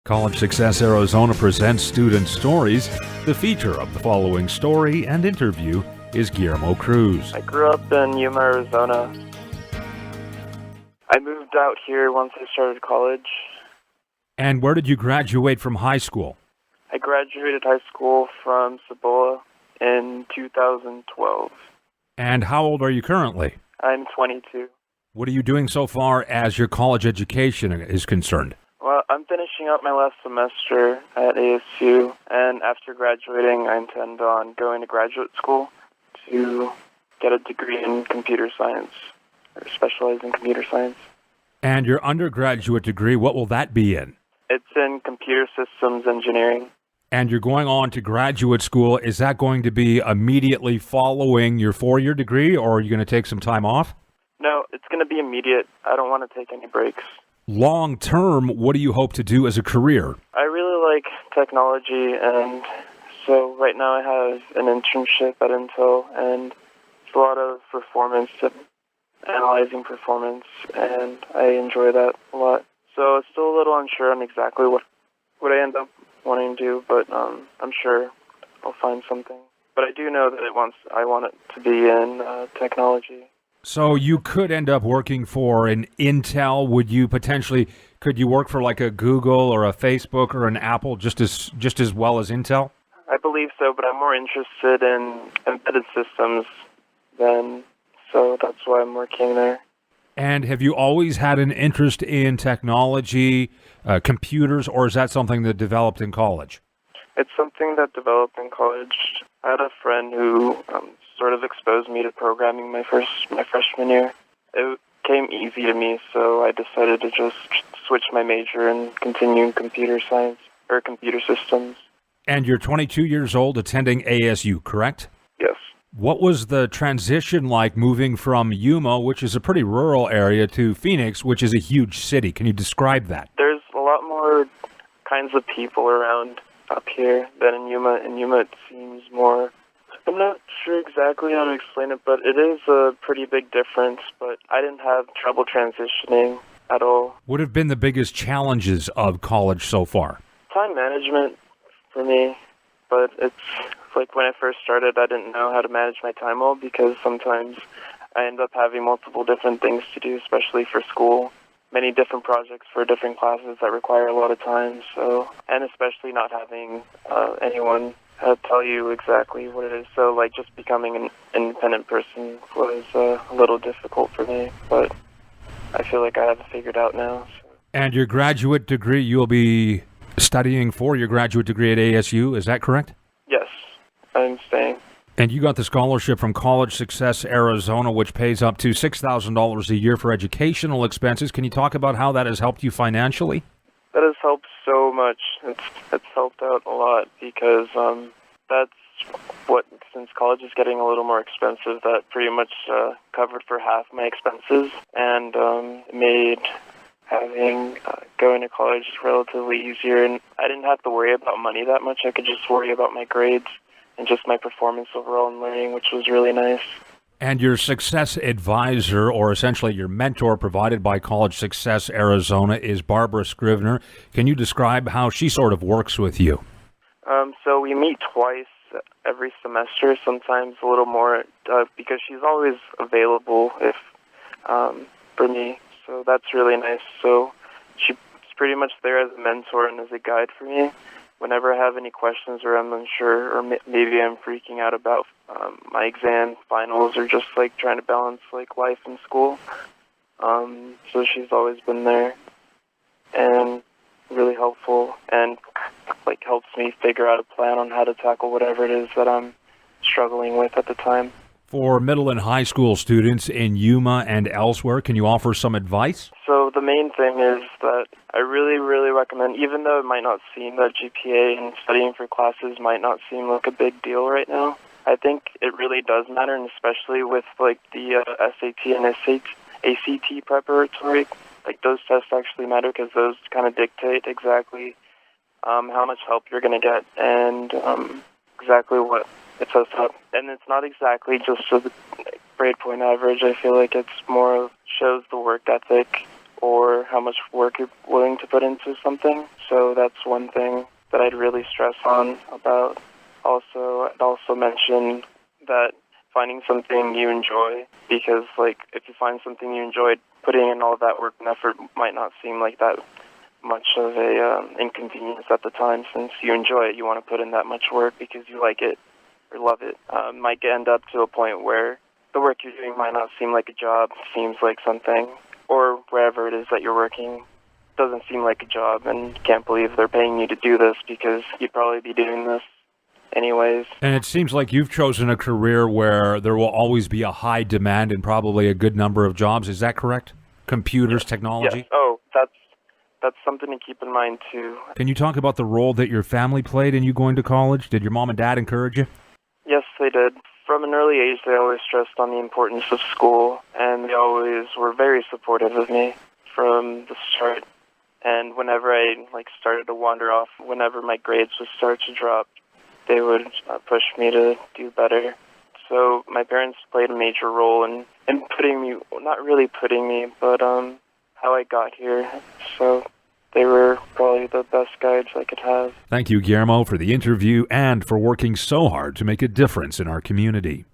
College Success Arizona presents Student Stories. The feature of the following story and interview is Guillermo Cruz. I grew up in Yuma, Arizona. I moved out here once I started college. And where did you graduate from high school? I graduated high school from Cibola in 2012. And how old are you currently? I'm 22. What are you doing so far as your college education is concerned? Well, I'm finishing up my last semester at ASU, and after graduating, I intend on going to graduate school to get a degree in computer science, or specialize in computer science. And your undergraduate degree, what will that be in? It's in computer systems engineering. And you're going on to graduate school. Is that going to be immediately following your four-year degree, or are you going to take some time off? No, it's going to be immediate. I don't want to take any breaks. Long term, what do you hope to do as a career? I really like technology, and so right now I have an internship at Intel, and it's a lot of performance, analyzing performance, and I enjoy that a lot. So it's still a little unsure on exactly what I end up wanting to do, but I'm sure I'll find something. But I do know that I want it to be in technology. So you could end up working for an Intel. Could you work for like a Google or a Facebook or an Apple just as well as Intel? I believe so, but I'm more interested in embedded systems so that's why I'm working there. And have you always had an interest in technology, computers, or is that something that developed in college? It's something that developed in college. I had a friend who sort of exposed me to programming my freshman year. It came easy to me, so I decided to just switch my major and continue in computer science or computer systems. And you're 22 years old, attending ASU, correct? Yes. What was the transition like moving from Yuma, which is a pretty rural area, to Phoenix, which is a huge city? Can you describe that? There's a lot more kinds of people around up here than in Yuma. In Yuma, it seems more... I'm not sure exactly how to explain it, but it is a pretty big difference, but I didn't have trouble transitioning at all. What have been the biggest challenges of college so far? Time management for me, but it's like when I first started, I didn't know how to manage my time well because sometimes I end up having multiple different things to do, especially for school. Many different projects for different classes that require a lot of time, and especially not having anyone tell you exactly what it is. So, like, just becoming an independent person was a little difficult for me, but I feel like I have it figured out now. So. And your graduate degree, you'll be studying for your graduate degree at ASU, is that correct? Yes, I'm staying. And you got the scholarship from College Success Arizona, which pays up to $6,000 a year for educational expenses. Can you talk about how that has helped you financially? That has helped so much. It's helped out a lot because that's what, since college is getting a little more expensive, that pretty much covered for half my expenses and made having going to college relatively easier. And I didn't have to worry about money that much. I could just worry about my grades and just my performance overall in learning, which was really nice. And your success advisor, or essentially your mentor provided by College Success Arizona, is Barbara Scrivener. Can you describe how she sort of works with you? So we meet twice every semester, sometimes a little more, because she's always available for me. So that's really nice. So she's pretty much there as a mentor and as a guide for me. Whenever I have any questions or I'm unsure or maybe I'm freaking out about my exam finals or just like trying to balance like life and school. So she's always been there and really helpful and like helps me figure out a plan on how to tackle whatever it is that I'm struggling with at the time. For middle and high school students in Yuma and elsewhere, can you offer some advice? So the main thing is that I really, really recommend, even though it might not seem that GPA and studying for classes might not seem like a big deal right now, I think it really does matter, and especially with like the SAT and ACT preparatory, like those tests actually matter because those kind of dictate exactly how much help you're going to get and exactly what it sets up. And it's not exactly just a grade point average. I feel like it's more shows the work ethic or how much work you're willing to put into something. So that's one thing that I'd really stress on about. Also, I'd also mention that finding something you enjoy, because like if you find something you enjoy, putting in all that work and effort might not seem like that much of a inconvenience at the time. Since you enjoy it, you want to put in that much work because you like it or love it. Might end up to a point where the work you're doing might not seem like a job, seems like something, or wherever it is that you're working doesn't seem like a job, and you can't believe they're paying you to do this because you'd probably be doing this anyways. And it seems like you've chosen a career where there will always be a high demand and probably a good number of jobs. Is that correct? Computers, technology? Yes. Oh, that's something to keep in mind too. Can you talk about the role that your family played in you going to college? Did your mom and dad encourage you? Yes, they did. From an early age, they always stressed on the importance of school, and they always were very supportive of me from the start. And whenever I started to wander off, whenever my grades would start to drop, they would push me to do better. So my parents played a major role in putting me, not really putting me, but how I got here. So they were probably the best guides I could have. Thank you, Guillermo, for the interview and for working so hard to make a difference in our community.